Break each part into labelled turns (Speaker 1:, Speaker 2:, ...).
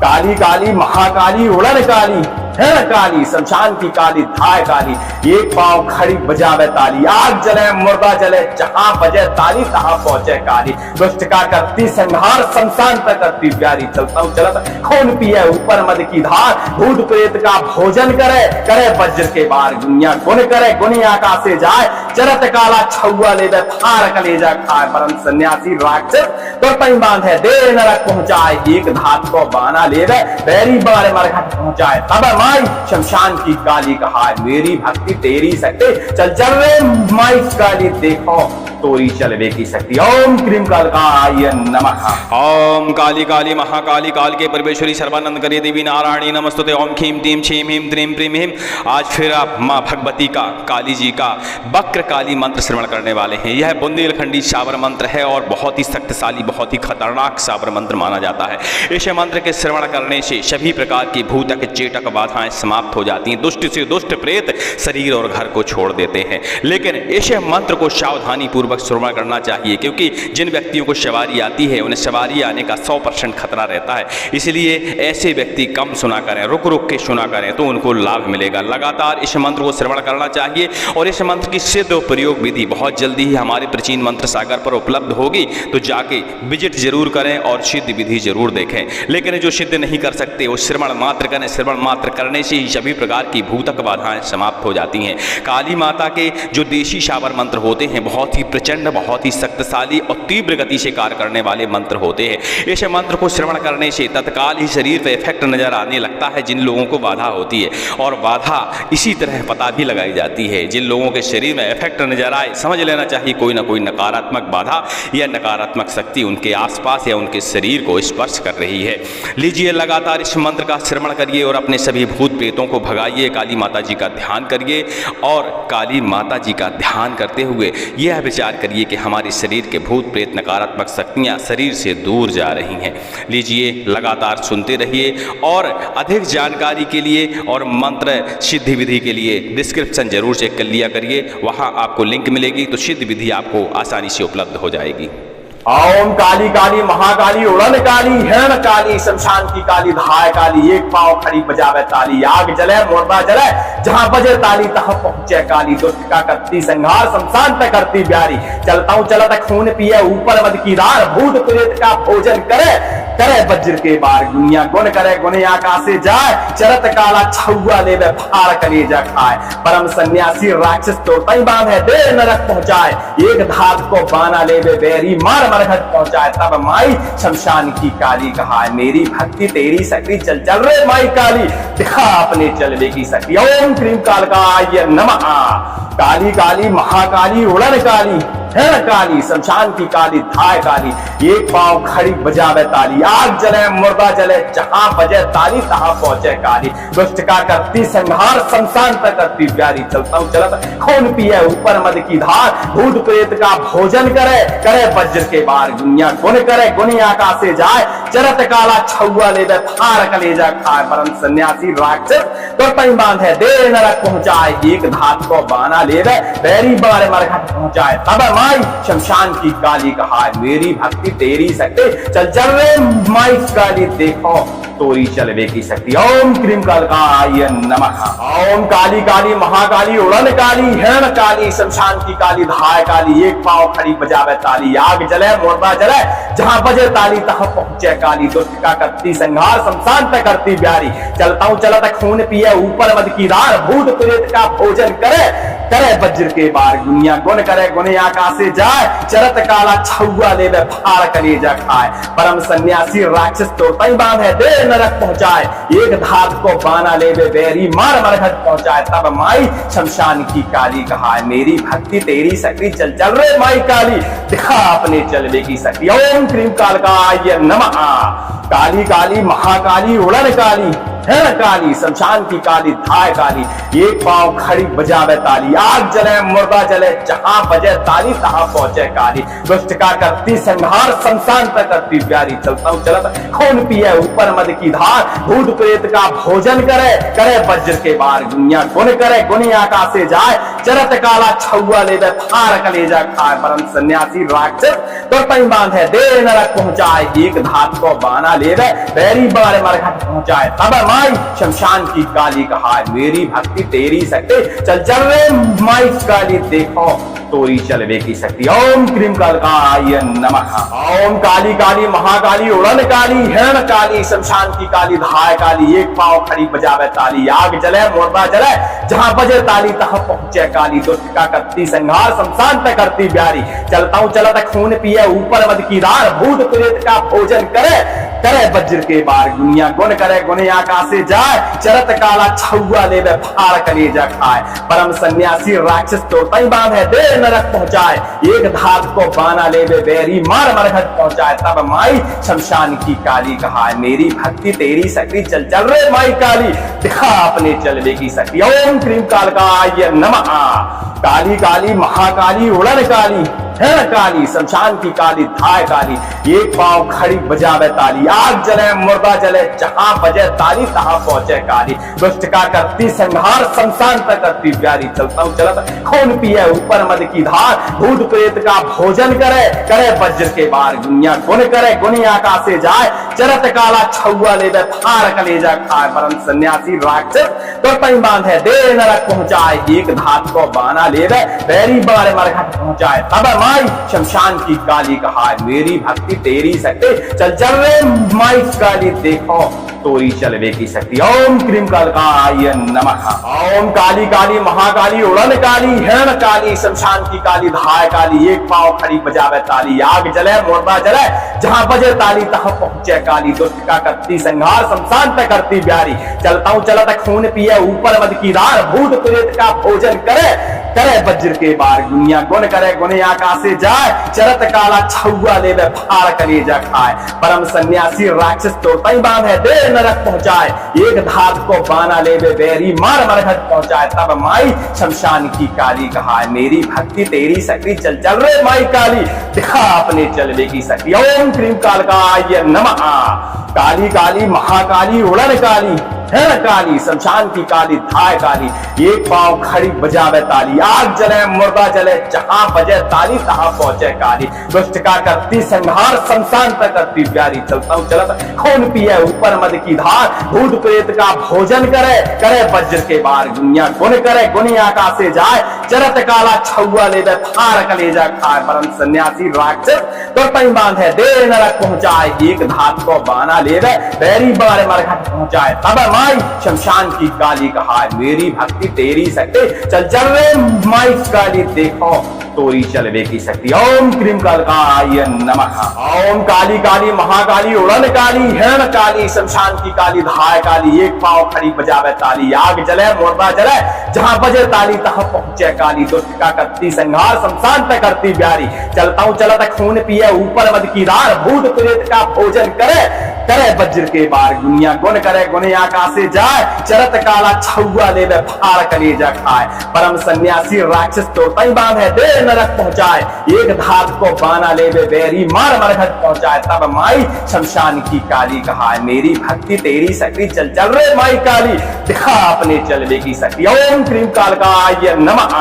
Speaker 1: काली काली महाकाली उड़न काली है काली, शमशान की काली धाय काली, एक पांव खड़ी बजावे ताली, आग जले मुर्दा जले जहां बजे ताली तहां पहुंचे काली, दुष्ट का करती संहार शमशान तक करती प्यारी, चलता हूं चलत खून पिए ऊपर मद की धार, भूत प्रेत का भोजन करे करे वज्र के बार, दुनिया गुण करे गुनी आकाश से जाए, चरत काला छुआ ले थार कलेजा खाए, परम सन्यासी राक्षस तो तई बांधे दे नरक पहुंचाए, एक धात को बाना ले बैरी बारे मरघट पहुंचाए, तब माई शमशान की काली कहा मेरी भक्ति तेरी शक्ति, चल चल रे माई काली देखो तोरी चलवे की शक्ति। ओम क्रीम कालकाय नमः।
Speaker 2: ओम काली काली महाकाली काल के परमेश्वरी सर्वानंद करे देवी नारायणी नमस्तुते। ओम खीम टीम छीम हिम द्रीम प्रीम हिम। आज फिर आप माँ भगवती का, काली जी का वक्र काली मंत्र श्रवण करने वाले हैं। यह बुंदेलखंडी शावर मंत्र है और बहुत ही शक्तिशाली, बहुत ही खतरनाक शावर मंत्र माना जाता है। इस मंत्र के श्रवण करने से सभी प्रकार की भूतक चेटक बाधाएं समाप्त हो जाती हैं। दुष्ट से दुष्ट प्रेत शरीर और घर को छोड़ देते हैं। लेकिन इस मंत्र को सावधानी पूर्वक श्रवण करना चाहिए, क्योंकि जिन व्यक्तियों को सवारी आती है उन्हें सवारी आने का 100% खतरा रहता है। इसलिए ऐसे व्यक्ति कम सुना करें, रुक रुक के सुना करें तो उनको लाभ मिलेगा। लगातार इस मंत्र को श्रवण करना चाहिए और इस मंत्र की सिद्ध प्रयोग विधि बहुत जल्दी ही हमारे प्राचीन मंत्र सागर पर उपलब्ध होगी, तो जाके विजिट जरूर करें और सिद्ध विधि जरूर देखें। लेकिन जो सिद्ध नहीं कर सकते वो श्रवण मात्र करें। श्रवण मात्र करने से ही सभी प्रकार की भूतक बाधाएं समाप्त हो जाती हैं। काली माता के जो देशी शावर मंत्र होते हैं बहुत ही प्रचंड, बहुत ही शक्तिशाली और तीव्र गति से कार्य करने वाले मंत्र होते हैं। इस मंत्र को श्रवण करने से तत्काल ही शरीर पर इफेक्ट नजर आने लगता है जिन लोगों को बाधा होती है, और बाधा इसी तरह पता भी लगाई जाती है। जिन लोगों के शरीर में इफेक्ट नजर आए समझ लेना चाहिए कोई ना कोई नकारात्मक बाधा या नकारात्मक शक्ति उनके आसपास या उनके शरीर को स्पर्श कर रही है। लीजिए लगातार इस मंत्र का श्रवण करिए और अपने सभी भूत प्रेतों को भगाइए। काली माता जी का ध्यान करिए और काली माता जी का ध्यान करते हुए यह विचार करिए कि हमारे शरीर के भूत प्रेत नकारात्मक शक्तियां शरीर से दूर जा रही हैं। लीजिए लगातार सुनते रहिए और अधिक जानकारी के लिए और मंत्र सिद्धि विधि के लिए डिस्क्रिप्शन जरूर चेक कर लिया करिए, वहां आपको लिंक मिलेगी तो सिद्ध विधि आपको आसानी से उपलब्ध हो जाएगी।
Speaker 1: ओम काली काली महाकाली उड़न काली हिरण काली, शमशान की काली धाय काली, एक पांव खड़ी बजावे ताली, आग जले मुर्दा जले जहां बजे ताली तहां पहुंचे काली, दुष्ट का करती संहार शमशान तक करती प्यारी, चलता हूं चलत खून पिए ऊपर मद की धार, भूत प्रेत का भोजन करे करे वज्र के बार, दुनिया गुण करे गुने आकाश से जाए, चरत काला छुआ ले फाड़ कलेजा खाए, परम सन्यासी राक्षस तो तई बांधे दे नरक पहुंचाए, एक धात को बाना ले बैरी मार मरघट पहुंचाए, तब माई शमशान की काली कहा मेरी भक्ति तेरी शक्ति, चल चल रे माई काली दिखा अपने चलवे की शक्ति। ओम क्रीम कालकाय नमः। काली काली महाकाली उड़न काली है काली, शमशान की काली धाय काली, एक पांव खड़ी बजावे ताली, आग जले मुर्दा जले जहां बजे ताली तहां पहुंचे काली, दुष्ट का करती संहार शमशान तक करती प्यारी, चलता हूं चलत खून पिए ऊपर मद की धार, भूत प्रेत का भोजन करे करे वज्र के बार, दुनिया गुण करे गुनी आकाश से जाए, चरत काला छुआ ले फाड़ कलेजा खाए, परम सन्यासी राक्षस तो तई बांधे दे नरक पहुंचाए, एक धात को बाना ले बैरी बारे मरघट पहुंचाए, तब माई शमशान की काली कहा मेरी भक्ति तेरी शक्ति, चल चल रे माई काली देखो तोरी चलवे की शक्ति। ओम क्रीम कालकाय नमः। ओम काली काली महाकाली उड़न काली हिरण काली, शमशान की काली धाय काली, एक पांव खड़ी बजावे ताली, आग जले मुर्दा जले जहां बजे ताली तहां पहुंचे काली, दुष्ट का करती संहार शमशान तक करती प्यारी, चलता हूं चलत खून पिए ऊपर मद की धार, भूत प्रेत का भोजन करे करे वज्र के बार, दुनिया गुण करे गुने आकाश से जाए, चरत काला छुआ ले फाड़ कलेजा खाए, परम सन्यासी राक्षस तो तई बांधे दे नरक पहुंचाए, एक धात को बाना ले बैरी मार मरघट पहुंचाए, तब माई शमशान की काली कहा मेरी भक्ति तेरी शक्ति, चल चल रे माई काली दिखा अपने चलवे की शक्ति। ओम क्रीम कालकाय नमः। काली काली महाकाली उड़न काली है काली, शमशान की काली धाय काली, एक पांव खड़ी बजावे ताली, आग जले मुर्दा जले जहां बजे ताली तहां पहुंचे काली, दुष्ट का करती संहार शमशान तक करती प्यारी, चलता हूं चलत खून पिए ऊपर मद की धार, भूत प्रेत का भोजन करे करे वज्र के बार, दुनिया गुण करे गुनी आकाश से जाए, चरत काला छुआ ले फाड़ कलेजा खाए। परम सन्यासी राक्षस तो तई बांधे दे नरक पहुंचाए। एक धात को बाना ले बैरी बार मरघट पहुंचाए। तब माई शमशान की काली कहा मेरी भक्ति तेरी शक्ति चल चल रे माई काली देखो तोरी चलवे की शक्ति। ओम क्रीम कालकाय नमः। ओम काली काली महाकाली उड़न काली हिरण काली शमशान की काली धाय काली। एक पांव खड़ी बजावे ताली आग जले मुर्दा जले जहां बजे ताली तहां पहुंचे काली। दुष्ट का करती संहार शमशान तक करती प्यारी। चलता हूं चलता खून पिए ऊपर मद की धार। भूत प्रेत का भोजन करे करे वज्र के बार। दुनिया गुण करे गुने आकाश से जाए। चरत काला छुआ ले फाड़ कलेजा खाए। परम सन्यासी राक्षस तो तई बांधे दे नरक पहुंचाए। एक धात को बाना ले बैरी मार मरघट पहुंचाए। तब माई शमशान की काली कहा मेरी भक्ति तेरी शक्ति चल चल रे माई काली दिखा अपने चलवे की शक्ति। ओम क्रीम कालकाय नमः। काली काली महाकाली उड़न काली हिरण काली शमशान की काली धाय काली। एक पांव खड़ी बजावे ताली आग जले मुर्दा जले जहां बजे ताली तहां पहुंचे काली। दुष्ट का करती संहार शमशान तक करती प्यारी। चलता हूं चलता खून पिए ऊपर मद की धार। भूत प्रेत का भोजन करे करे वज्र के बार। दुनिया गुण करे गुनी आकाश से जाए। चरत काला छुआ ले फाड़ कलेजा खाए। परम सन्यासी राक्षस तो तई बांधे दे नरक पहुंचाए। एक धात को बाना ले बैरी बार मरघट पहुंचाए। तब माई शमशान की काली कहा मेरी भक्ति तेरी शक्ति चल चल रे माई काली देखो तोरी चलवे की शक्ति। ओम क्रीम कालकाय नमः। ओम काली काली महाकाली उड़न काली हिरण काली शमशान की काली धाय काली। एक पांव खड़ी बजावे ताली आग जले मुर्दा जले जहां बजे ताली तहां पहुंचे काली। दुष्ट का करती संहार शमशान तक करती प्यारी। चलता हूं चलता खून पिए ऊपर मद की धार। भूत प्रेत का भोजन करे करे वज्र के बार। दुनिया गुण करे गुने आकाश से जाए। चरत काला छुआ ले फाड़ कलेजा खाए। परम सन्यासी राक्षस तो तई बांधे दे नरक पहुंचाए। एक धात को बाना ले बैरी मार मरघट पहुंचाए। तब माई शमशान की काली कहा मेरी भक्ति तेरी शक्ति चल चल रे माई काली दिखा अपने चलवे की शक्ति। ओम क्रीम कालकाय नमः। काली काली महाकाली उड़न काली हिरण काली शमशान की काली धाय काली। एक पांव खड़ी बजावे ताली आग जले मुर्दा जले जहां बजे ताली तहां पहुंचे काली। दुष्ट का करती संहार शमशान तक करती प्यारी। चलता हूं चलता खून पिए ऊपर मद की धार। भूत प्रेत का भोजन करे करे वज्र के बार। दुनिया गुण करे गुनी आकाश से जाए। चरत काला छुआ ले फाड़ कलेजा खाए। परम सन्यासी राक्षस तो तई बांधे दे नरक पहुंचाए। एक धात को बाना ले बैरी बार मरघट पहुंचाए। तब माई शमशान की काली कहा मेरी भक्ति तेरी शक्ति चल चल रे माई काली देखो तोरी चलवे की शक्ति। ओम क्रीम कालकाय नमः। ओम काली काली महाकाली उड़न काली हिरण काली शमशान की काली धाय काली। एक पांव खड़ी बजावे ताली आग जले मुर्दा जले जहां बजे ताली तहां पहुंचे काली। दुष्ट का करती संहार शमशान तक करती प्यारी। चलता हूं चलता खून पिए ऊपर मद की धार। भूत प्रेत का भोजन करे करे वज्र के बार। दुनिया गुण करे गुने आकाश से जाए। चरत काला छुआ ले फाड़ कलेजा खाए। परम सन्यासी राक्षस तो तई बांधे दे नरक पहुंचाए। एक धात को बाना ले बैरी मार मरघट पहुंचाए। तब माई शमशान की काली कहा मेरी भक्ति तेरी शक्ति चल चल रे माई काली दिखा अपने चलवे की शक्ति। ओम क्रीम कालकाय नमः।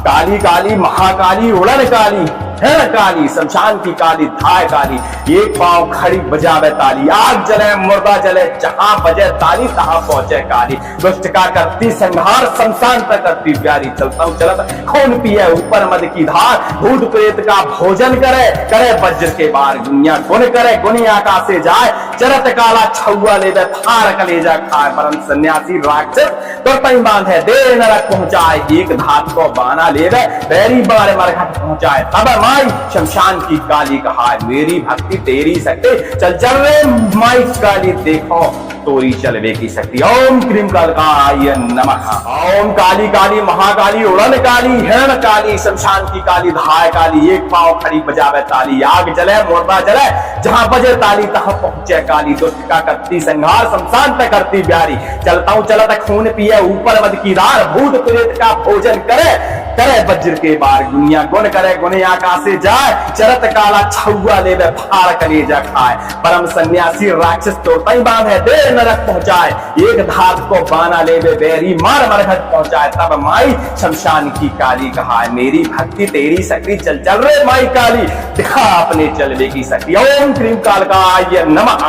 Speaker 1: काली काली महाकाली उड़न काली हिरण काली शमशान की काली धाय काली। एक पांव खड़ी बजावे ताली आग जले मुर्दा जले जहां बजे ताली तहां पहुंचे काली। दुष्ट का करती संहार शमशान तक करती प्यारी। चलता हूं चलता खून पिए ऊपर मद की धार। भूत प्रेत का भोजन करे करे वज्र के बार। दुनिया गुण करे गुनी आकाश से जाए। चरत काला छुआ ले फाड़ कलेजा खाए। परम सन्यासी राक्षस तो तई बांधे दे नरक पहुंचाए। एक धात को बाना ले बैरी बार मरघट पहुंचाए। तब माई शमशान की काली कहा मेरी भक्ति तेरी शक्ति चल चल रे माई काली देखो तोरी चलवे की शक्ति। ओम क्रीम कालकाय नमः। ओम काली काली महाकाली उड़न काली हिरण काली शमशान की काली धाय काली। एक पांव खड़ी बजावे ताली आग जले मुर्दा जले जहां बजे ताली तहां पहुंचे काली। दुष्ट का करती संहार शमशान तक करती प्यारी। चलता हूं चलता खून पिए ऊपर मद की धार। भूत प्रेत का भोजन करे करे वज्र के बार दुनिया गुण करे गुने आकाशे जाए, चरत काला छुआ लेवे फाड़ कलेजा खाए, परम सन्यासी राक्षस तो तई बांधे दे नरक पहुंचाए, एक धात को बाना लेवे बैरी मार मरघट पहुंचाए, तब माई शमशान की काली कहा मेरी भक्ति तेरी शक्ति चल चल रे माई काली दिखा अपने चलवे की शक्ति। ओम क्रीम कालकाय नमः।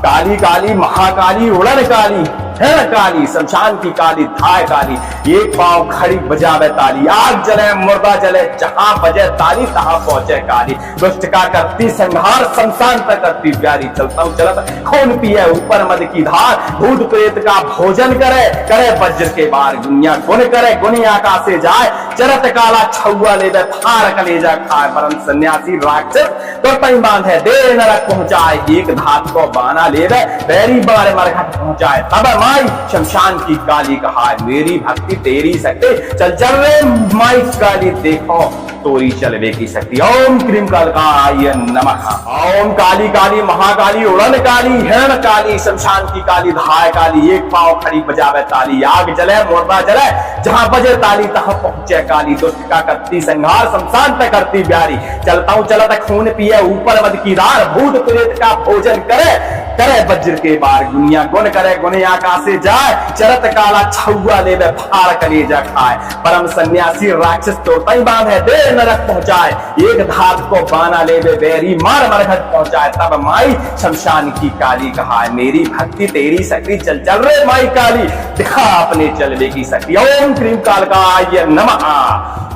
Speaker 1: काली काली महाकाली उड़न काली है काली शमशान की काली धाय काली, एक पांव खड़ी बजावे ताली, आग जले मुर्दा जले जहां बजे ताली तहां पहुंचे काली, दुष्ट का करती संहार शमशान तक करती प्यारी, चलता हूं चलत खून पिए ऊपर मद की धार, भूत प्रेत का भोजन करे करे वज्र के बार दुनिया गुण करे गुनी आकाशे जाए, चरत काला छुआ ले फाड़ कलेजा खाए, परम सन्यासी राक्षस तो तई बांधे दे नरक पहुंचाए, एक धात को बाना ले बैरी बार मरघट पहुंचाए, तब माई शमशान की काली कहा मेरी भक्ति तेरी शक्ति चल चल रे माई काली देखो तोरी चलवे की शक्ति। ओम क्रीम कालकाय नमः। ओम काली काली महाकाली उड़न काली हिरण काली शमशान की काली धाय काली, एक पांव खड़ी बजावे ताली, आग जले मुर्दा जले जहां बजे ताली तहां पहुंचे काली, दुष्ट का करती संहार शमशान तक करती प्यारी, चलता हूं चलत खून पिए ऊपर मद की धार, भूत प्रेत का भोजन करे करे वज्र के बार दुनिया गुण करे गुने आकाशे जाए, चरत काला छुआ लेवे फाड़ कलेजा खाए, परम सन्यासी राक्षस तो तई बांधे दे नरक पहुंचाए, एक धात को बाना लेवे बैरी मार मरघट पहुंचाए, तब माई शमशान की काली कहा मेरी भक्ति तेरी शक्ति चल चल रे माई काली दिखा अपने चलवे की शक्ति। ओम क्रीम कालकाय नमः।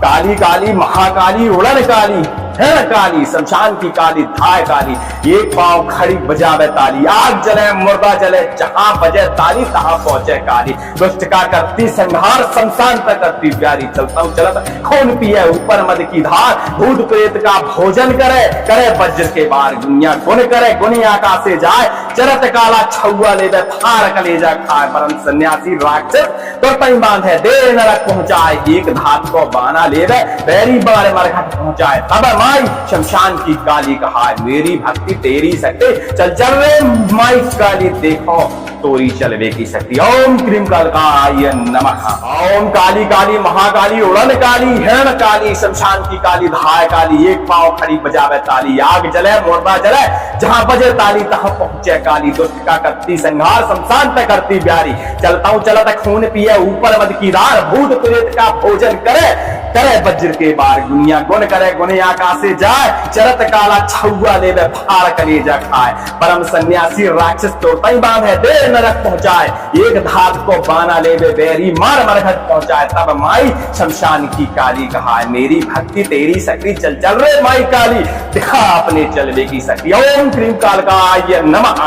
Speaker 1: काली काली महाकाली उड़न काली है काली शमशान की काली धाय काली, एक पांव खड़ी बजावे ताली, आग जले मुर्दा जले जहां बजे ताली तहां पहुंचे काली, दुष्ट का करती संहार शमशान तक करती प्यारी, चलता हूं चलत खून पिए ऊपर मद की धार, भूत प्रेत का भोजन करे करे वज्र के बार दुनिया गुण करे गुनी आकाशे जाए, चरत काला छुआ लेवे फाड़ कलेजा खाए, परम सन्यासी राक्षस तो तई बांधे दे नरक पहुंचाए, एक धात को बाना लेवे बैरी बार मरघट पहुंचाए, तब माई शमशान की काली कहा मेरी भक्ति तेरी शक्ति चल चल रे माई काली देखो तोरी चलवे की शक्ति। ओम क्रीम कालकाय नमः। ओम काली काली महाकाली उड़न काली हिरण काली शमशान की काली धाय काली, एक पांव खड़ी बजावे ताली, आग जले मुर्दा जले जहां बजे ताली तहां पहुंचे काली, दुष्ट का करती संहार शमशान तक करती प्यारी, चलता हूं चलत खून पिए ऊपर मद की धार, भूत प्रेत का भोजन करे करे वज्र के बार दुनिया गुण करे गुने आकाशे जाए, चरत काला छुआ लेवे फाड़ कलेजा खाए, परम सन्यासी राक्षस तो तई बांधे दे नरक पहुंचाए, एक धात को बाना लेवे बैरी मार मरघट पहुंचाए, तब माई शमशान की काली कहा मेरी भक्ति तेरी शक्ति चल चल रे माई काली दिखा अपने चलवे की शक्ति। ओम क्रीम कालकाय नमः।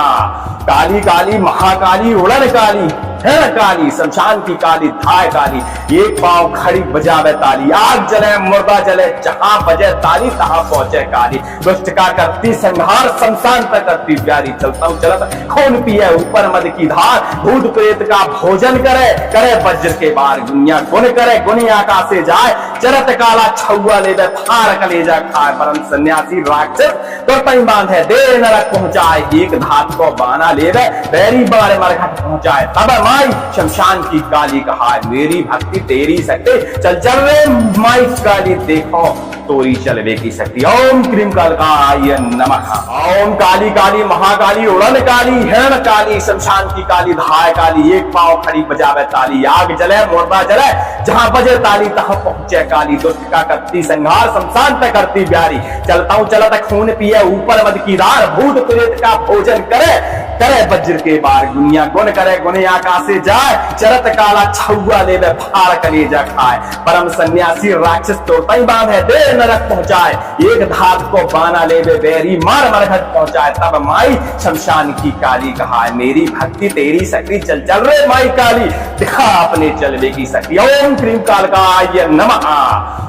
Speaker 1: काली काली महाकाली उड़न काली है काली शमशान की काली धाय काली, एक पांव खड़ी बजावे ताली, आग जले मुर्दा जले जहां बजे ताली तहां पहुंचे काली, दुष्ट का करती संहार शमशान तक करती प्यारी, चलता हूं चलत खून पिए ऊपर मद की धार, भूत प्रेत का भोजन करे करे वज्र के बार दुनिया गुण करे गुनी आकाशे जाए, चरत काला छुआ लेवे फाड़ कलेजा खाए, परम सन्यासी राक्षस तो तई बांधे दे नरक पहुंचाए, एक धात को बाना लेवे बैरी बार मरघट पहुंचाए, तब माई शमशान की काली कहा मेरी भक्ति तेरी शक्ति चल चल रे माई काली देखो तोरी चलवे की शक्ति। ओम क्रीम कालकाय नमः। ओम काली काली महाकाली उड़न काली हिरण काली शमशान की काली धाय काली, एक पांव खड़ी बजावे ताली, आग जले मुर्दा जले जहां बजे ताली तहां पहुंचे काली, दुष्ट का करती संहार शमशान तक करती प्यारी, चलता हूं चलत खून पिए ऊपर मद की धार, भूत प्रेत का भोजन करे करे वज्र के बार दुनिया गुण करे गुने आकाशे जाए, चरत काला छुआ लेवे फाड़ कलेजा खाए, परम सन्यासी राक्षस तो तई बांधे दे नरक पहुंचाए, एक धात को बाना लेवे बैरी मार मरघट पहुंचाए, तब माई शमशान की काली कहा मेरी भक्ति तेरी शक्ति चल चल रे माई काली दिखा अपने चलवे की शक्ति। ओम क्रीम कालकाय नमः।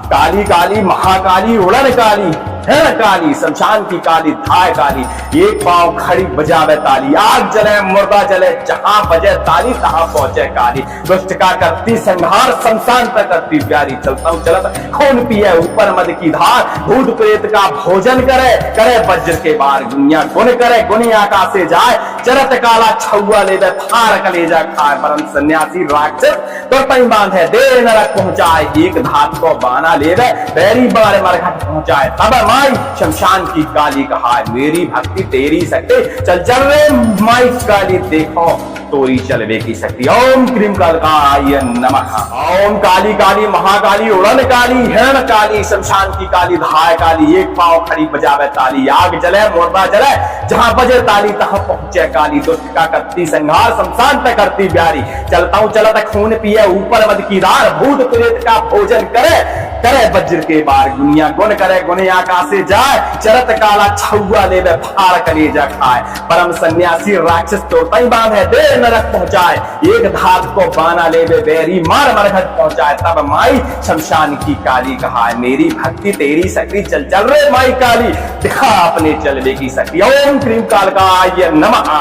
Speaker 1: काली काली महाकाली उड़न काली है काली शमशान की काली धाय काली, एक पांव खड़ी बजावे ताली, आग जले मुर्दा जले, जहां बजे ताली तहां पहुंचे काली। दुष्ट का करती संहार, शमशान पे करती प्यारी। चलता हूं चलत खून पिए ऊपर मद की धार, भूत प्रेत का भोजन करे, करे वज्र के बार दुनिया गुण करे, गुनी आकाश से जाए, चरत काला छुआ ले फार कलेजा खाए। परम सन्यासी राक्षस तो तई बांधे दे नरक पहुंचाए, एक धात को बाना ले बैरी बार मरघट पहुंचाए। तब माई शमशान की काली कहा, मेरी भक्ति तेरी शक्ति, चल चल रे माई काली देखो तोरी चलवे की शक्ति। ओम क्रीम कालकाय नमः। ओम काली काली महाकाली उड़न काली, हिरण काली शमशान की काली, धाय काली एक पांव खड़ी बजावे ताली। आग जले मुर्दा जले, जहां बजे ताली तहां पहुंचे काली। दुष्ट का करती संहार, शमशान पे करती प्यारी। चलता हूं चलता खून पिए ऊपर मद की धार, भूत प्रेत का भोजन करे, करे वज्र के बार दुनिया गुण करे, गुने आकाश से जाए, चरत काला छुआ ले फाड़ कलेजा खाए। परम सन्यासी राक्षस तो तई बांधे दे नरक पहुंचाए, एक धात को बाना ले बैरी मार मरघट पहुंचाए। तब माई शमशान की काली कहा, मेरी भक्ति तेरी शक्ति, चल चल रे माई काली दिखा अपने चलवे की शक्ति। ओम क्रीम कालकाय नमः।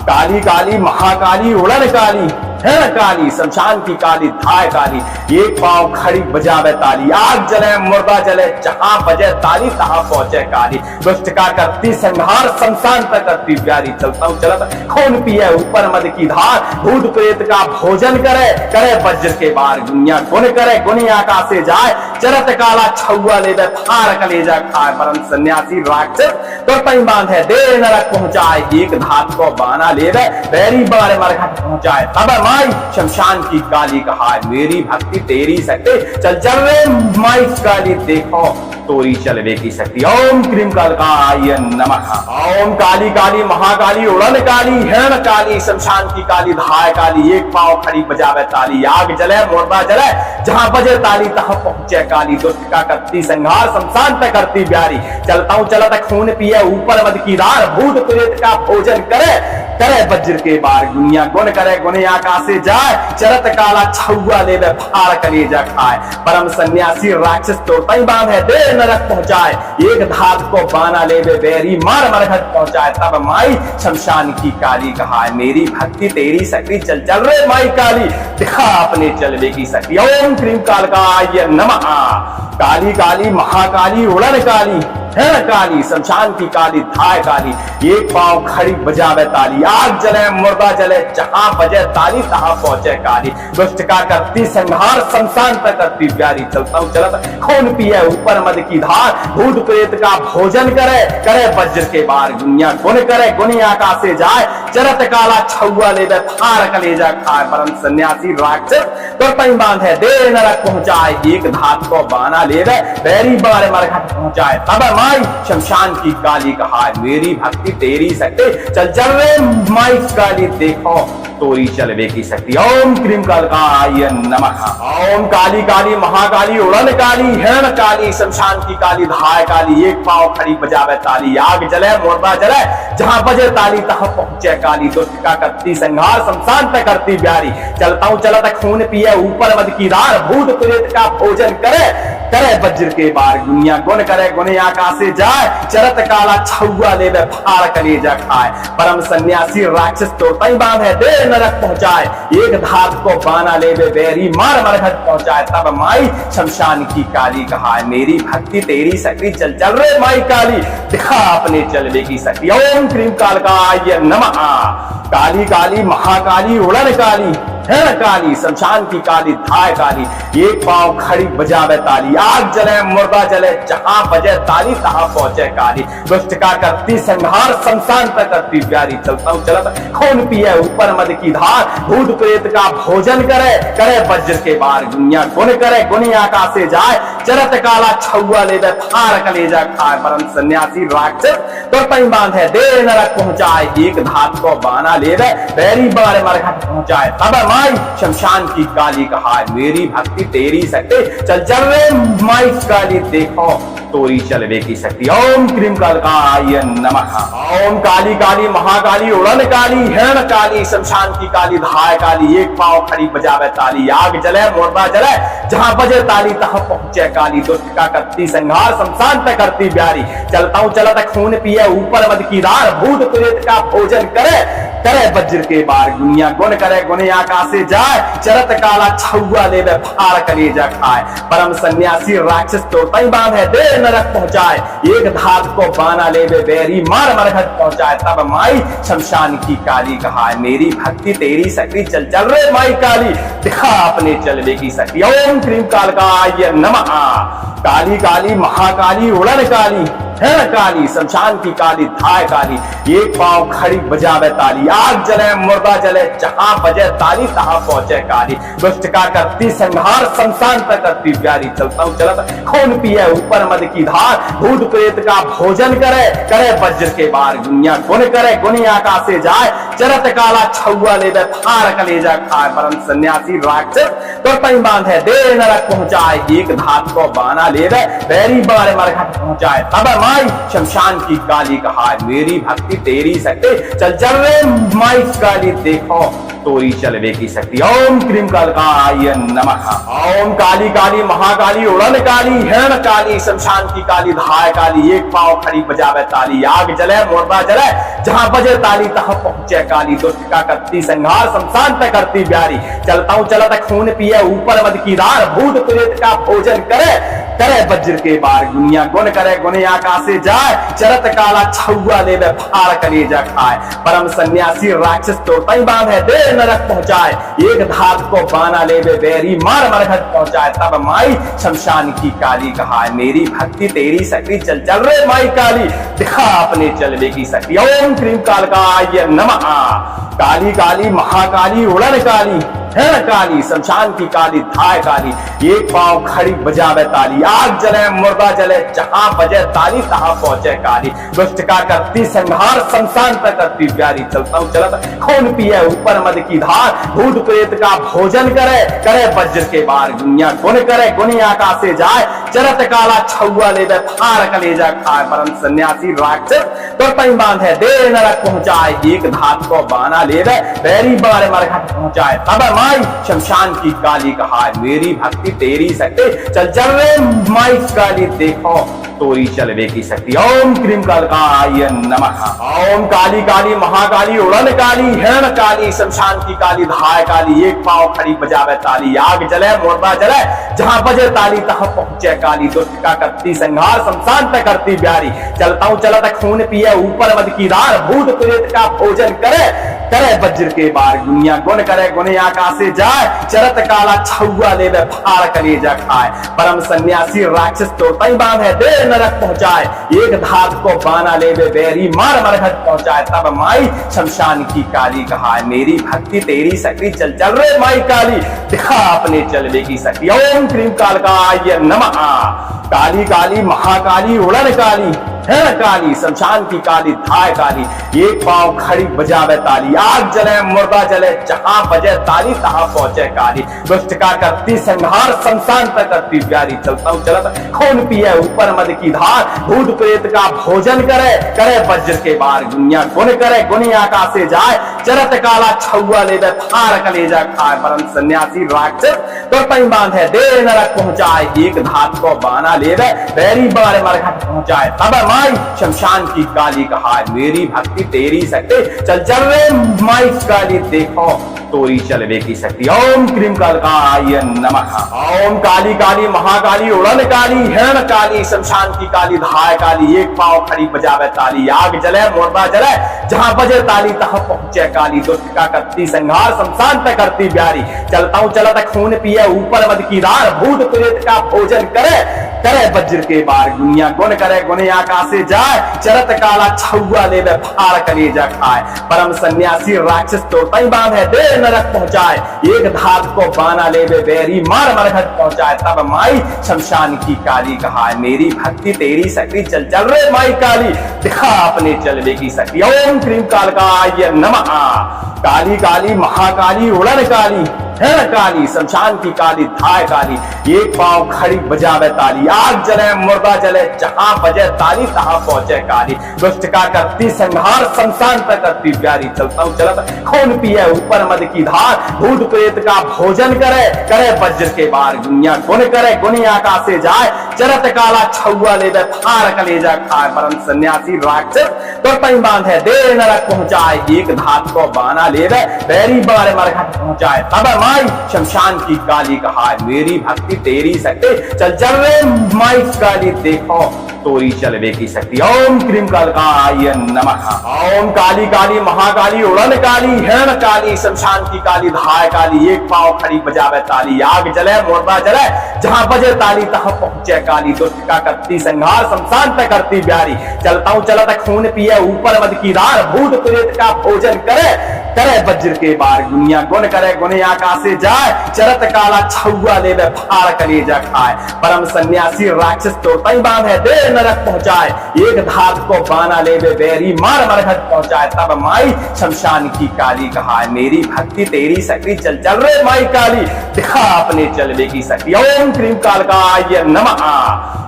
Speaker 1: काली काली महाकाली उड़न काली, हिरण काली शमशान की काली, धाय काली एक पांव खड़ी बजावे ताली। आग जले मुर्दा जले, जहां बजे ताली तहां पहुंचे काली। दुष्ट का करती संहार, शमशान पे करती प्यारी। चलता हूं चलत खून पिए ऊपर मद की धार, भूत प्रेत का भोजन करे, करे वज्र के बार दुनिया गुण करे, गुनी आकाश से जाए, चरत काला छुआ ले फार कलेजा खाए। परम सन्यासी राक्षस तो तई बांधे दे नरक पहुंचाए, एक धात को बाना ले बैरी बार मरघट पहुंचाए। तब माई शमशान की काली कहा, मेरी भक्ति तेरी शक्ति, चल चल रे माई काली देखो तोरी चलवे की शक्ति। ओम क्रीम कालकाय नमः। ओम काली काली महाकाली उड़न काली, हिरण काली शमशान की काली, धाय काली एक पांव खड़ी बजावे ताली। आग जले मुर्दा जले, जहां बजे ताली तहां पहुंचे काली। दुष्ट का करती संहार, शमशान पे करती प्यारी। चलता हूं चलता खून पिए ऊपर मद की धार, भूत प्रेत का भोजन करे, करे वज्र के बार दुनिया गुण करे, गुने आकाश से जाए, चरत काला छुआ ले फाड़ कलेजा खाए। परम सन्यासी राक्षस तो तई बांधे दे नरक पहुंचाए, एक धात को बाना ले बैरी मार मरघट पहुंचाए। तब माई शमशान की काली कहा, मेरी भक्ति तेरी शक्ति, चल चल रे माई काली दिखा अपने चलवे की शक्ति। ओम क्रीम कालकाय नमः। काली काली महाकाली उड़न काली, हिरण काली शमशान की काली, धाय काली एक पांव खड़ी बजावे ताली। आग जले मुर्दा जले, जहां बजे ताली तहां पहुंचे काली। दुष्ट का करती संहार, शमशान पे करती प्यारी। चलता हूं चलत खून पिए ऊपर मद की धार, भूत प्रेत का भोजन करे, करे वज्र के बार दुनिया गुण करे, गुनी आकाश से जाए, चरत काला छुआ ले फाड़ कलेजा खाए। परम सन्यासी राक्षस तो तई बांधे दे नरक पहुंचाए, एक धात को बाना ले बैरी बार मरघट पहुंचाए। तब माई शमशान की काली कहा, मेरी भक्ति तेरी शक्ति, चल चल रे माई काली देखो तोरी चलवे की शक्ति। ओम क्रीम कालकाय नमः। ओम काली काली महाकाली उड़न काली, हिरण काली शमशान की काली, धाय काली एक पांव खड़ी बजावे ताली। आग जले मुर्दा जले, जहां बजे ताली तहां पहुंचे काली। दुष्ट का करती संहार, शमशान पे करती प्यारी। चलता हूं चलता खून पिए ऊपर मद की धार, भूत प्रेत का भोजन करे, करे वज्र के बार दुनिया गुण करे, गुने आकाश से जाए, चरत काला छुआ ले फाड़ कलेजा खाए। परम सन्यासी राक्षस तो तई बांधे दे नरक पहुंचाए, एक धात को बाना ले बैरी मार मरघट पहुंचाए। तब माई शमशान की काली कहा, मेरी भक्ति तेरी शक्ति, चल चल रे माई काली दिखा अपने चलवे की शक्ति। ओम क्रीम कालकाय नमः। काली काली महाकाली उड़न काली, हिरण काली शमशान की काली, धाय काली एक पांव खड़ी बजावे ताली। आग जले मुर्दा जले, जहां बजे ताली तहां पहुंचे काली। दुष्ट का करती संहार, शमशान पे करती प्यारी। चलता हूं चलता खून पिए ऊपर मद की धार, भूत प्रेत का भोजन करे, करे वज्र के बार दुनिया गुण करे, गुनी आकाश से जाए, चरत काला छुआ ले फाड़ कलेजा खाए। परम सन्यासी राक्षस तो तई बांधे दे नरक पहुंचाए, एक धात को बाना ले बैरी बार मरघट पहुंचाए। तब माई शमशान की काली कहा, मेरी भक्ति तेरी शक्ति, चल चल रे माई काली देखो तोरी चलवे की शक्ति। ओम क्रीम कालकाय नमः। ओम काली काली महाकाली उड़न काली, हिरण काली शमशान की काली, धाय काली एक पांव खड़ी बजावे ताली। आग जले मुर्दा जले, जहां बजे ताली तहां पहुंचे काली। दुष्ट का करती संहार, शमशान पे करती प्यारी। चलता हूं चलता खून पिए ऊपर मद की धार, भूत प्रेत का भोजन करे, करे वज्र के बार दुनिया गुण करे गुने आकाशे जाए, चरत काला छुआ लेवे फाड़ कलेजा खाए, परम सन्यासी राक्षस तो तई बांधे दे नरक पहुंचाए, एक धात को बाना लेवे बैरी मार मरघट पहुंचाए, तब माई शमशान की काली कहा मेरी भक्ति तेरी शक्ति चल चल रे माई काली दिखा अपने चलवे की शक्ति। ओम क्रीम कालकाय नमः। काली काली महाकाली उड़न काली है काली शमशान की काली धाय काली, एक पांव खड़ी बजावे ताली, आग जले मुर्दा जले जहां बजे ताली तहां पहुंचे काली, दुष्ट का करती संहार शमशान पर करती प्यारी, चलता हूं चलत खून पिए ऊपर मद की धार, भूत प्रेत का भोजन करे करे वज्र के बार दुनिया गुण करे गुनी आकाशे जाए, चरत काला छुआ लेवे फाड़ कलेजा खाए, परम सन्यासी राक्षस तो तई बांधे दे नरक पहुंचाए, एक धात को बाना लेवे बैरी बार मरघट पहुंचाए, तब माई शमशान की काली कहा मेरी भक्ति तेरी शक्ति चल चल रे माई काली देखो तोरी चलवे की शक्ति। ओम क्रीम कालकाय नमः। ओम काली काली महाकाली उड़न काली हिरण काली शमशान की काली धाय काली, एक पांव खड़ी बजावे ताली, आग जले मुर्दा जले जहां बजे ताली तहां पहुंचे काली, दुष्ट का करती संहार शमशान तक करती प्यारी, चलता हूं चलत खून पिए ऊपर मद की धार, भूत प्रेत का भोजन करे करे वज्र के बार दुनिया गुण करे गुने आकाशे जाए, चरत काला छुआ लेवे फाड़ कलेजा खाए, परम सन्यासी राक्षस तो तई बांधे दे नरक पहुंचाए, एक धात को बाना लेवे बैरी मार मरघट पहुंचाए, तब माई शमशान की काली कहा मेरी भक्ति तेरी शक्ति चल चल रे माई काली दिखा अपने चलवे की शक्ति। ओम क्रीम कालकाय नमः। काली काली महाकाली उड़न काली है काली शमशान की काली धाय काली, एक पांव खड़ी बजावे ताली, आग जले मुर्दा जले जहां बजे ताली तहां पहुंचे काली, दुष्ट का करती संहार शमशान तक करती प्यारी, चलता हूं चलत खून पिए ऊपर मद की धार, भूत प्रेत का भोजन करे करे वज्र के बार दुनिया गुण करे गुनी आकाशे जाए, चरत काला छुआ लेवे फाड़ कलेजा खाए, परम सन्यासी राक्षस तो तई बांधे दे नरक पहुंचाए, एक धात को बाना लेवे बैरी बार मरघट पहुंचाए, तब माई शमशान की काली कहा मेरी भक्ति तेरी शक्ति चल चल रे माई काली देखो तोरी चलवे की शक्ति। ओम क्रीम कालकाय नमः। ओम काली काली महाकाली उड़न काली हिरण काली शमशान की काली धाय काली, एक पांव खड़ी बजावे ताली, आग जले मुर्दा जले जहां बजे ताली तहां पहुंचे काली, दुष्ट का करती संहार शमशान तक करती प्यारी, चलता हूं चलत खून पिए ऊपर मद की धार, भूत प्रेत का भोजन करे करे वज्र के बार दुनिया गुण करे गुने आकाशे जाए, चरत काला छुआ लेवे फाड़ कलेजा खाए, परम सन्यासी राक्षस तो तई बांधे दे नरक पहुंचाए, एक धात को बाना लेवे बैरी मार मरघट पहुंचाए, तब माई शमशान की काली कहा मेरी भक्ति तेरी शक्ति चल चल रे माई काली दिखा अपने चलवे की शक्ति। ओम क्रीम कालकाय नमः। काली काली महाकाली उड़न काली है काली शमशान की काली धाय काली, एक पांव खड़ी बजावे ताली, आग जले मुर्दा जले जहां बजे ताली तहां पहुंचे काली, दुष्ट का करती संहार शमशान तक करती प्यारी, चलता हूं चलत खून पिए ऊपर मद की धार, भूत प्रेत का भोजन करे करे वज्र के बार दुनिया गुण करे गुनी आकाशे जाए, चरत काला छुआ लेवे फाड़ कलेजा खाए, परम सन्यासी राक्षस तो तई बांधे दे नरक पहुंचाए, एक धात को बाना लेवे बैरी बार मरघट पहुंचाए, तब माई शमशान की काली कहा मेरी भक्ति तेरी शक्ति चल चल रे माई काली देखो तोरी चलवे की शक्ति। ओम क्रीम कालकाय नमः। ओम काली काली महाकाली उड़न काली हिरण काली शमशान की काली धाय काली, एक पांव खड़ी बजावे ताली, आग जले मुर्दा जले जहां बजे ताली तहां पहुंचे काली, दुष्ट का करती संहार शमशान तक करती प्यारी, चलता हूं चलत खून पिए ऊपर मद की धार, भूत प्रेत का भोजन करे करे वज्र के बार दुनिया गुण करे गुने आकाशे जाए, चरत काला छुआ लेवे फाड़ कलेजा खाए, परम सन्यासी राक्षस तो तई बांधे दे नरक पहुंचाए, एक धात को बाना लेवे बैरी मार मरघट पहुंचाए, तब माई शमशान की काली कहा मेरी भक्ति तेरी शक्ति चल चल रे माई काली दिखा अपने चलवे की शक्ति। ओम क्रीम कालकाय नमः। काली काली महाकाली उड़न काली है न काली शमशान की काली धाय काली, एक पांव खड़ी बजावे ताली, आग जले मुर्दा जले जहां बजे ताली तहां पहुंचे काली, दुष्ट का करती संहार शमशान पे करती प्यारी, चलता हूं चलत खून पिए ऊपर मद की धार, भूत प्रेत का भोजन करे करे वज्र के बार, दुनिया गुण करे गुनी आकाश से जाए, चरत काला छुआ ले फार कलेजा खाए, परम सन्यासी राक्षस तो तई बांधे दे नरक पहुंचाए, एक धात को बाना ले बैरी बार मरघट पहुंचाए, तब माई शमशान की काली कहा मेरी भक्ति तेरी शक्ति, चल चल रे माई काली देखो तोरी चलवे की शक्ति। ओम क्रीम कालकाय नमः। ओम काली काली महाकाली उड़न काली, हिरण काली शमशान की काली धाय काली, एक पांव खड़ी बजावे ताली, आग जले मुर्दा जले जहां बजे ताली तहां पहुंचे काली, दुष्ट का करती संहार शमशान पे करती प्यारी, चलता हूं चलता खून पिए ऊपर मद की धार, भूत प्रेत का भोजन करे करे वज्र के बार, दुनिया गुण करे गुने आकाश से जाए, चरत काला छुआ ले फाड़ कलेजा खाए, परम सन्यासी राक्षस तो तई बांधे दे नरक पहुंचाए, एक धात को बाना ले बैरी मार मरघट पहुंचाए, तब माई शमशान की काली कहा मेरी भक्ति तेरी शक्ति, चल चल रे माई काली दिखा अपने चलवे की शक्ति। ओम क्रीम कालकाय नमः।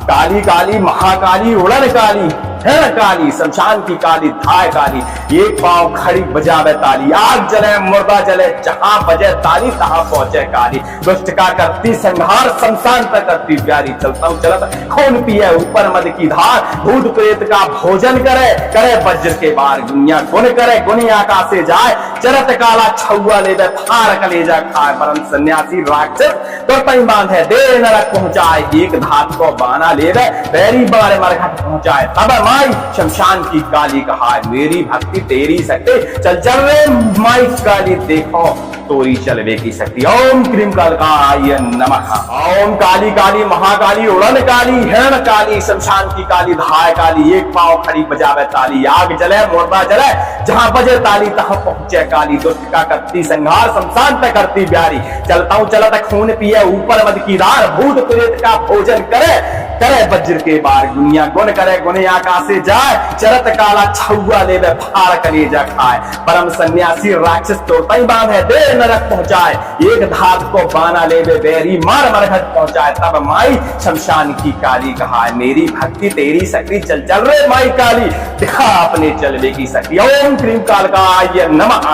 Speaker 1: काली काली महाकाली उड़न काली, है काली शमशान की काली धाय काली, एक पांव खड़ी बजावे ताली, आग जले मुर्दा जले जहां बजे ताली तहां पहुंचे काली, दुष्ट का करती संहार शमशान पे करती प्यारी, चलता हूं चलत खून पिए ऊपर मद की धार, भूत प्रेत का भोजन करे करे वज्र के बार, दुनिया गुण करे गुनी आकाश से जाए, चरत काला छुआ ले फार कलेजा खाए, परम सन्यासी राक्षस तो तई बांधे दे नरक पहुंचाए, एक धात को बाना ले बैरी बार मरघट पहुंचाए, तब माई शमशान की काली कहा मेरी भक्ति तेरी शक्ति, चल चल रे माई काली देखो तोरी चलवे की शक्ति। ओम क्रीम कालकाय नमः। ओम काली काली महाकाली उड़न काली, हिरण काली शमशान की काली धाय काली, एक पांव खड़ी बजावे ताली, आग जले मुर्दा जले जहां बजे ताली तहां पहुंचे काली, दुष्ट का करती संहार शमशान पे करती प्यारी, चलता हूं चलता खून पिए ऊपर मद की धार, भूत प्रेत का भोजन करे करे वज्र के बार, दुनिया गुण करे गुने आकाश से जाए, चरत काला छुआ ले फाड़ कलेजा खाए, परम सन्यासी राक्षस तो तई बांधे दे नरक पहुंचाए, एक धात को बाना ले बैरी मार मरघट पहुंचाए, तब माई शमशान की काली कहा मेरी भक्ति तेरी शक्ति, चल चल रे माई काली दिखा अपने चलवे की शक्ति। ओम क्रीम कालकाय नमः।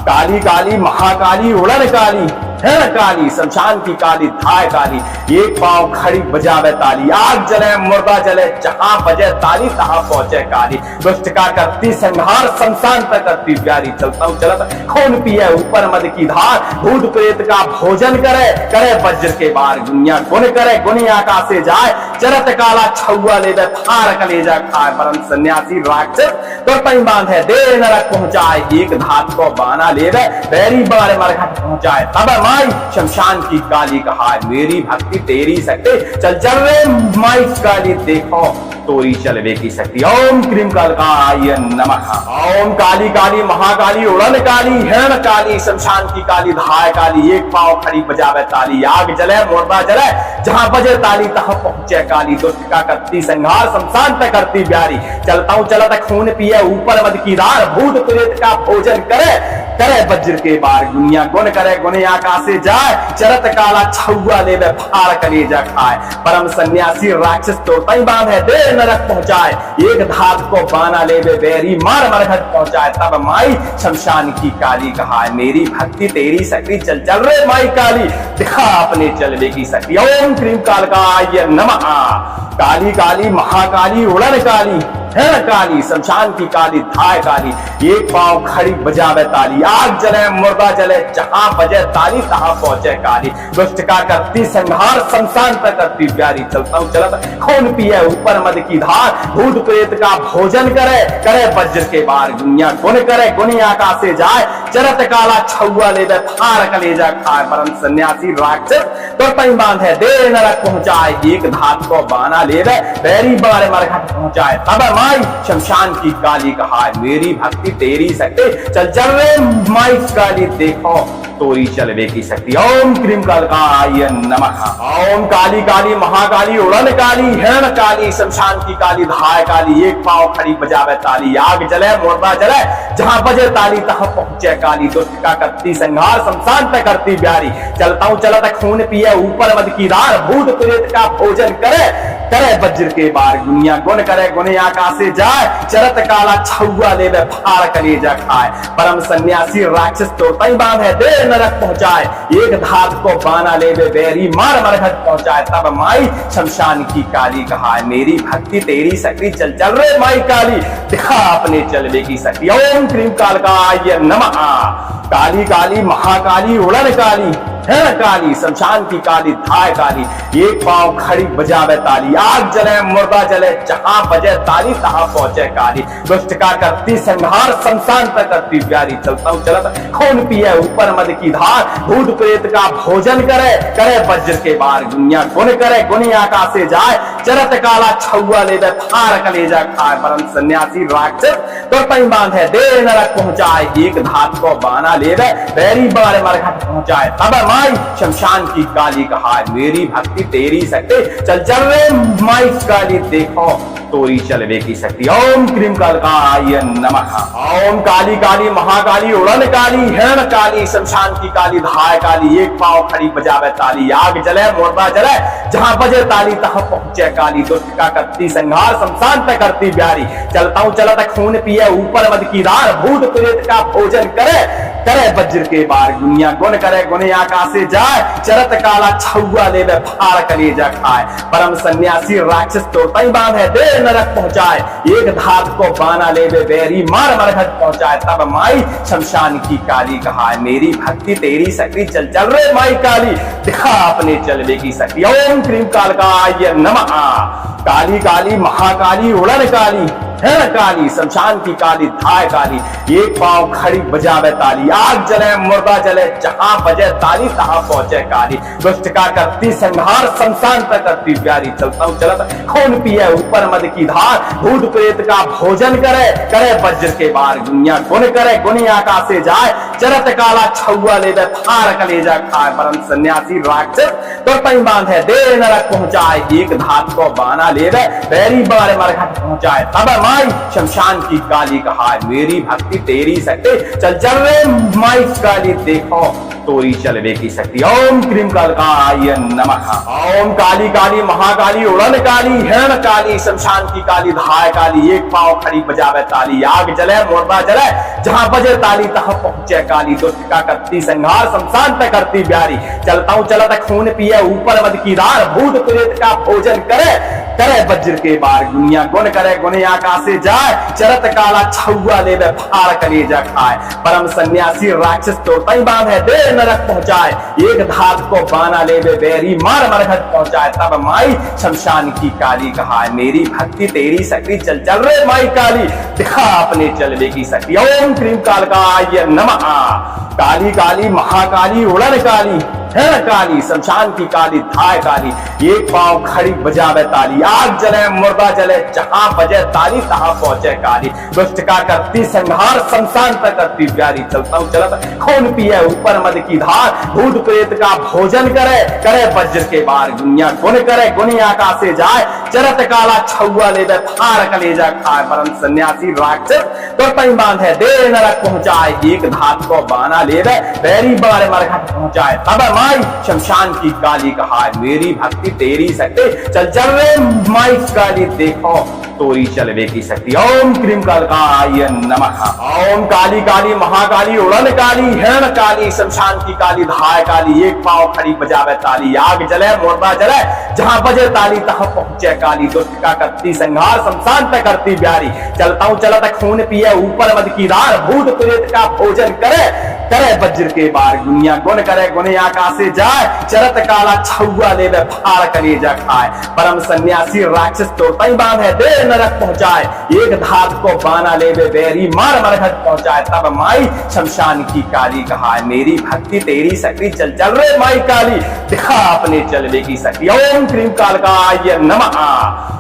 Speaker 1: काली काली महाकाली उड़न काली, है काली शमशान की काली धाय काली, एक पांव खड़ी बजावे ताली, आग जले मुर्दा जले जहां बजे ताली तहां पहुंचे काली, दुष्ट का करती संहार शमशान पे करती प्यारी, चलता हूं चलत खून पिए ऊपर मद की धार, भूत प्रेत का भोजन करे करे वज्र के बार, दुनिया गुण करे गुनी आकाश से जाए, चरत काला छुआ ले फाड़ कलेजा खाए, परम सन्यासी राक्षस तो तई बांधे दे नरक पहुंचाए, एक धात को बाना ले बैरी बार मरघट पहुंचाए, तब माई शमशान की काली कहा मेरी भक्ति तेरी शक्ति, चल चल रे माई काली देखो तोरी चलवे की शक्ति। ओम क्रीम कालकाय नमः। ओम काली काली महाकाली उड़न काली, हिरण काली शमशान की काली धाय काली, एक पांव खड़ी बजावे ताली, आग जले मुर्दा जले जहां बजे ताली तहां पहुंचे काली, दुष्ट का करती संहार शमशान पे करती प्यारी, चलता हूं चलता खून पिए ऊपर मद की धार, भूत प्रेत का भोजन करे करे वज्र के बार, दुनिया गुण करे गुने आकाश से जाए, चरत काला छुआ ले फाड़ कलेजा खाए, परम सन्यासी राक्षस तो तई बांधे दे नरक पहुंचाए, एक धात को बाना ले बैरी मार मरघट पहुंचाए, तब माई शमशान की काली कहा मेरी भक्ति तेरी शक्ति, चल चल रे माई काली दिखा अपने चलवे की शक्ति। ओम क्रीम कालकाय नमः। काली काली महाकाली उड़न काली, है काली शमशान की काली धाय काली, एक पांव खड़ी बजावे ताली, आग जले मुर्दा जले जहां बजे ताली तहां पहुंचे काली, दुष्ट का करती संहार शमशान पे करती प्यारी, चलता हूं चलत खून पिए ऊपर मद की धार, भूत प्रेत का भोजन करे करे वज्र के बार, दुनिया गुण करे गुनी आकाश से जाए, चरत काला छुआ ले फाड़ कलेजा खाए, परम सन्यासी राक्षस तो तई बांधे दे नरक पहुंचाए, एक धात को बाना ले बैरी बार मरघट पहुंचाए, तब माई शमशान की काली कहा मेरी भक्ति तेरी शक्ति, चल चल रे माई काली देखो तोरी चलवे की शक्ति। ओम क्रीम कालकाय नमः। ओम काली काली महाकाली उड़न काली हिरण काली शमशान की काली धाय काली एक पांव खड़ी बजावे ताली आग जले मुर्दा जले जहां बजे ताली तहां पहुंचे काली दुष्ट का करती संहार शमशान तक करती प्यारी चलता हूं चलता खून पिए ऊपर मद की धार भूत प्रेत का भोजन करे करे वज्र के बार दुनिया गुण करे गुने आकाशे जाए चरत काला छुआ लेवे फाड़ कलेजा खाए परम सन्यासी राक्षस तो तई बांधे दे नरक पहुंचाए एक धात को बाना लेवे बैरी मार मरघट पहुंचाए तब माई शमशान की काली कहा मेरी भक्ति तेरी शक्ति चल चल रे माई काली दिखा अपने चलवे की शक्ति। ओम क्रीम कालकाय नमः। काली काली महाकाली उड़न काली हिरण काली शमशान की काली धाय काली एक पांव खड़ी बजावे ताली आग जले मुर्दा जले जहां बजे ताली तहां पहुंचे काली दुष्ट का करती संहार शमशान तक करती प्यारी चलता हूं चलता खून पिए ऊपर मद की धार भूत प्रेत का भोजन करे करे वज्र के बार दुनिया गुण करे गुनी आकाशे जाए चरत काला छुआ लेवे फाड़ कलेजा खाए परम सन्यासी राक्षस तो तई बांधे दे नरक पहुंचाए एक धात को बाना लेवे बैरी बार मरघट पहुंचाए तब माई शमशान की काली कहा मेरी भक्ति तेरी शक्ति चल चल रे माई काली देखो तोरी चलवे की शक्ति। ओम क्रीम कालकाय नमः। ओम काली काली महाकाली उड़न काली हिरण काली शमशान की काली धाय काली एक पांव खड़ी बजावे ताली आग जले मुर्दा जले जहां बजे ताली तहां पहुंचे काली दुष्ट का करती संहार शमशान तक करती प्यारी चलता हूं चलता खून पिए ऊपर मद की धार भूत प्रेत का भोजन करे करे वज्र के बार दुनिया गुण करे गुने आकाशे जाए चरत काला छुआ लेवे फाड़ कलेजा खाए परम सन्यासी राक्षस तो तई बांधे दे नरक पहुंचाए एक धात को बाना लेवे बैरी मार मरघट पहुंचाए तब माई शमशान की काली कहा मेरी भक्ति तेरी शक्ति चल चल रे माई काली दिखा अपने चलवे की शक्ति। ओम क्रीम कालकाय नमः। काली काली महाकाली उड़न काली हिरण काली शमशान की काली धाय काली एक पांव खड़ी बजावे ताली आग जले मुर्दा जले जहां बजे ताली तहां पहुंचे काली दुष्ट का करती संहार शमशान तक करती प्यारी चलता हूं चलता खून पिए ऊपर मद की धार भूत प्रेत का भोजन करे करे वज्र के बार दुनिया गुण करे गुनी आकाशे जाए चरत काला छुआ लेवे फाड़ कलेजा खाए परम सन्यासी राक्षस तो तई बांधे दे नरक पहुंचाए एक धात को बाना लेवे बैरी बार मरघट पहुंचाए तब माई शमशान की काली कहा मेरी भक्ति तेरी शक्ति चल चल रे माई काली देखो तोरी चलवे की शक्ति। ओम क्रीम कालकाय नमः। ओम काली काली महाकाली उड़न काली हिरण काली शमशान की काली धाय काली एक पांव खड़ी बजावे ताली आग जले मुर्दा जले जहां बजे ताली तहां पहुंचे काली दुष्ट का करती संहार शमशान तक करती प्यारी चलता हूं चलता खून पिए ऊपर मद की धार भूत प्रेत का भोजन करे करे वज्र के बार दुनिया गुण करे गुने आकाशे जाए चरत काला छुआ लेवे फाड़ कलेजा खाए परम सन्यासी राक्षस तो तई बांधे दे नरक पहुंचाए एक धात को बाना लेवे बैरी मार मरघट पहुंचाए तब माई शमशान की काली कहा मेरी भक्ति तेरी शक्ति चल चल रे माई काली दिखा अपने चलवे की शक्ति। ओम क्रीम कालकाय नमः। काली काली महाकाली उड़न काली हिरण काली शमशान की काली धाय काली एक पांव खड़ी बजावे ताली आग जले मुर्दा जले जहां बजे ताली तहां पहुंचे काली दुष्ट का करती संहार शमशान तक करती प्यारी चलता हूं चलता खून पिए ऊपर मद की धार भूत प्रेत का भोजन करे करे वज्र के बार दुनिया गुण करे गुनी आकाशे जाए चरत काला छुआ लेवे फाड़ कलेजा खाए परम सन्यासी राक्षस तो तई बांधे दे नरक पहुंचाए एक धात को बाना लेवे बैरी बार मरघट पहुंचाए तब माई शमशान की काली कहा मेरी भक्ति तेरी शक्ति चल चल रे माई काली देखो तोरी चलवे की शक्ति। ओम क्रीम कालकाय नमः। ओम काली काली महाकाली उड़न काली हिरण काली शमशान की काली धाय काली एक पांव खड़ी बजावे ताली आग जले मुर्दा जले जहां बजे ताली तहां पहुंचे काली दुष्ट का करती संहार शमशान तक करती प्यारी चलता हूं चलता खून पिए ऊपर मद की धार भूत प्रेत का भोजन करे करे वज्र के बार दुनिया गुण करे गुने आकाशे जाए चरत काला छुआ लेवे फाड़ कलेजा खाए परम सन्यासी राक्षस तो तई बांधे दे नरक पहुंचाए एक धात को बाना लेवे बैरी मार मरघट पहुंचाए तब माई शमशान की काली कहा मेरी भक्ति तेरी शक्ति चल चल रे माई काली दिखा अपने चलवे की शक्ति। ओम क्रीम कालकाय नमः।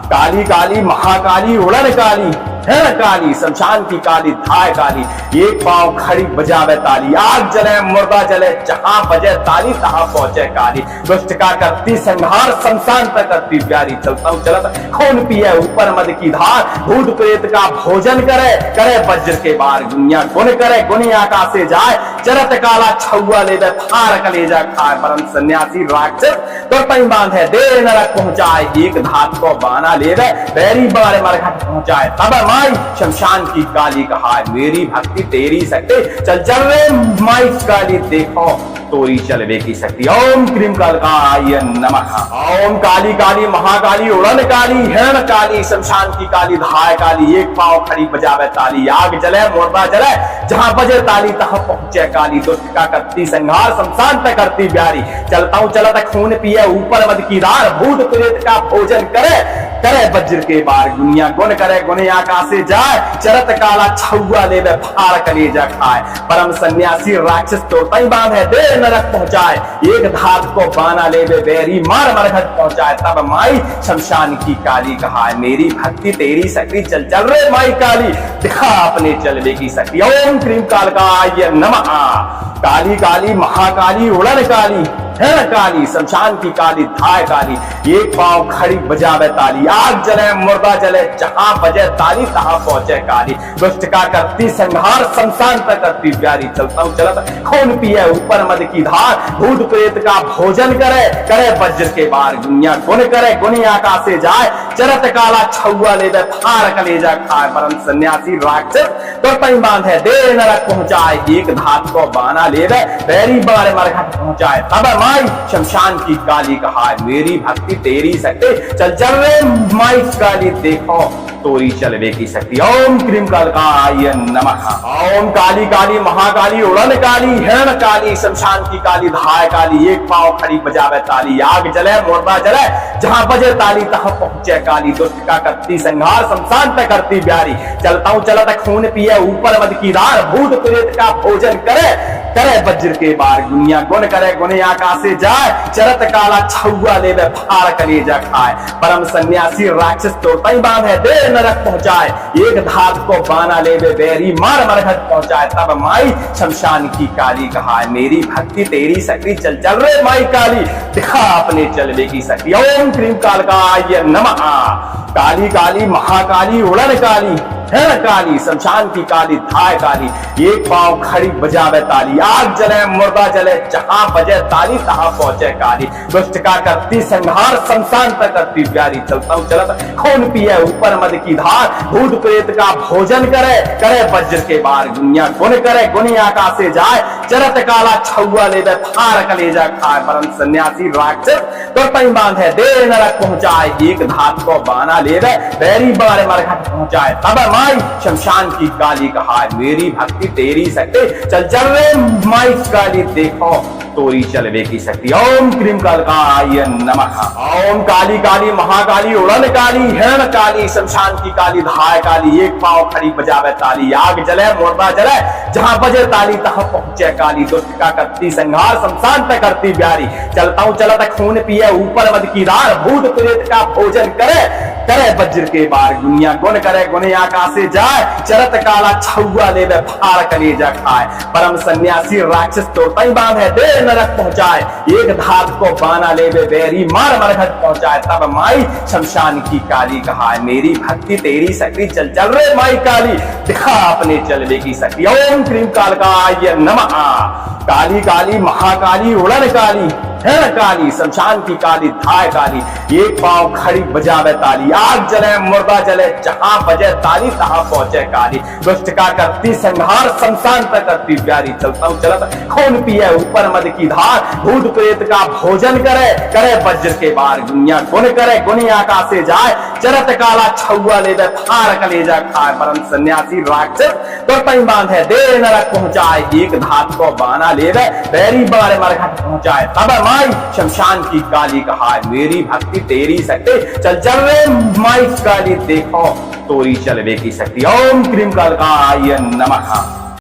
Speaker 1: काली काली महाकाली उड़न काली है न काली शमशान की काली धाय काली, एक पांव खड़ी बजावे ताली, आग जले मुर्दा जले जहां बजे ताली तहां पहुंचे काली, दुष्ट का करती संहार शमशान तक करती प्यारी, चलता हूं चलत खून पिए ऊपर मद की धार, भूत प्रेत का भोजन करे करे वज्र के बार, दुनिया गुण करे गुनी आकाश से जाए, चरत काला छुआ ले दे फार कलेजा खाए, परम सन्यासी राक्षस तो तई बांधे दे नरक पहुंचाए, एक धात को बाना ले दे बैरी बारे मरघट पहुंचाए, तब माई शमशान की काली कहा मेरी भक्ति तेरी शक्ति, चल चल रे माई काली देखो तोरी चलवे की शक्ति, ओम क्रीम कालकाय नमः, ओम काली काली महाकाली उड़न काली, हिरण काली शमशान की काली धाय काली, एक पांव खड़ी बजावे ताली, आग जले मुर्दा जले जहां बजे ताली तहां पहुंचे काली, दुष्ट का करती संहार शमशान तक करती प्यारी, चलता हूं चलता खून पिए ऊपर मद की धार, भूत प्रेत का भोजन करे करे वज्र के बार, दुनिया गुण करे गुने आकाश से जाए, चरत काला छुआ ले फाड़ कलेजा खाए, परम सन्यासी राक्षस तो तई बांधे दे नरक पहुंचाए, एक धात को बाना ले बैरी मार मरघट पहुंचाए, तब माई शमशान की काली कहा मेरी भक्ति तेरी शक्ति, चल चल रे माई काली दिखा अपने चलवे की शक्ति, ओम क्रीम कालकाय नमः, काली काली महाकाली उड़न काली, है न काली शमशान की काली धाय काली, एक पांव खड़ी बजावे ताली, आग जले मुर्दा जले जहां बजे ताली तहां पहुंचे काली, दुष्ट का करती संहार शमशान तक करती प्यारी, चलता हूं चलत खून पिए ऊपर मद की धार, भूत प्रेत का भोजन करे करे वज्र के बार, दुनिया गुण करे गुनी आकाश से जाए, चरत काला छुआ ले फाड़ कलेजा खाए, परम सन्यासी राक्षस तो तई बांधे दे नरक पहुंचाए, एक धात को बाना ले बैरी बारे मरघट पहुंचाए, तब माई शमशान की काली कहा मेरी भक्ति तेरी शक्ति, चल चल रे माई काली देखो तोरी चलवे की शक्ति, ओम क्रीम कालकाय नमः, ओम काली काली महाकाली उड़न काली, हिरण काली शमशान की काली धाय काली, एक पांव खड़ी बजावे ताली, आग जले मुर्दा जले जहां बजे ताली तहां पहुंचे काली, दुष्ट का करती संहार शमशान तक करती प्यारी, चलता हूं चलता खून पिए ऊपर मद की धार, भूत प्रेत का भोजन करे करे वज्र के बार, दुनिया गुण करे गुने आकाश से जाए, चरत काला छुआ ले फाड़ कलेजा खाए, परम सन्यासी राक्षस तो तई बांधे दे नरक पहुंचाए, एक धात को बाना ले बैरी मार मरघट पहुंचाए, तब माई शमशान की काली कहा मेरी भक्ति तेरी शक्ति, चल चल रे माई काली दिखा अपने चलवे की शक्ति, ओम क्रीम कालकाय नमः, काली काली महाकाली उड़न काली, है न काली शमशान की काली धाय काली, एक पांव खड़ी बजावे ताली, आग जले मुर्दा जले जहां बजे ताली तहां पहुंचे काली, दुष्ट का करती संहार शमशान तक करती प्यारी, चलता हूं चलत खून पिए ऊपर मद की धार, भूत प्रेत का भोजन करे करे वज्र के बार, दुनिया गुण करे गुनी आकाश से जाए, चरत काला छुआ ले फाड़ कलेजा खाए, परम सन्यासी राक्षस तो तई बांधे दे नरक पहुंचाए, एक धात को बाना ले बैरी बारे मरघट पहुंचाए, तब माई शमशान की काली कहा मेरी भक्ति तेरी शक्ति, चल चल रे माई काली देखो तोरी चलवे की शक्ति, ओम क्रीम कालकाय नमः, ओम काली काली महाकाली उड़न काली, हिरण काली शमशान की काली धाय काली, एक पांव खड़ी बजावे ताली, आग जले मुर्दा जले जहां बजे ताली तहां पहुंचे काली, दुष्ट का करती संहार शमशान तक करती प्यारी, चलता हूं चलता खून पिए ऊपर मद की धार, भूत प्रेत का भोजन करे करे वज्र के बार, दुनिया गुण करे गुने आकाश से जाए, चरत काला छुआ ले फाड़ कलेजा खाए, परम सन्यासी राक्षस तो तई बांधे दे नरक पहुंचाए, एक धात को बाना ले बैरी मार मरघट पहुंचाए, तब माई शमशान की काली कहा मेरी भक्ति तेरी शक्ति, चल चल रे माई काली दिखा अपने चलवे की शक्ति, ओम क्रीम कालकाय नमः, काली काली महाकाली उड़न काली, है न काली शमशान की काली धाय काली, एक पांव खड़ी बजावे ताली, आग जले मुर्दा जले जहां बजे ताली तहां पहुंचे काली, दुष्ट का करती संहार शमशान तक करती प्यारी, चलता हूं चलत खून पिए ऊपर मद की धार, भूत प्रेत का भोजन करे करे वज्र के बार, दुनिया गुण करे गुनी आकाश से जाए, चरत काला छुआ ले फाड़ कलेजा खाए, परम सन्यासी राक्षस तो तई बांधे दे नरक पहुंचाए, एक धात को बाना ले बैरी बारे मरघट पहुंचाए, तब माई शमशान की काली कहा मेरी भक्ति तेरी शक्ति, चल चल रे माई काली देखो तोरी चलवे की शक्ति, ओम क्रीम कालकाय नमः।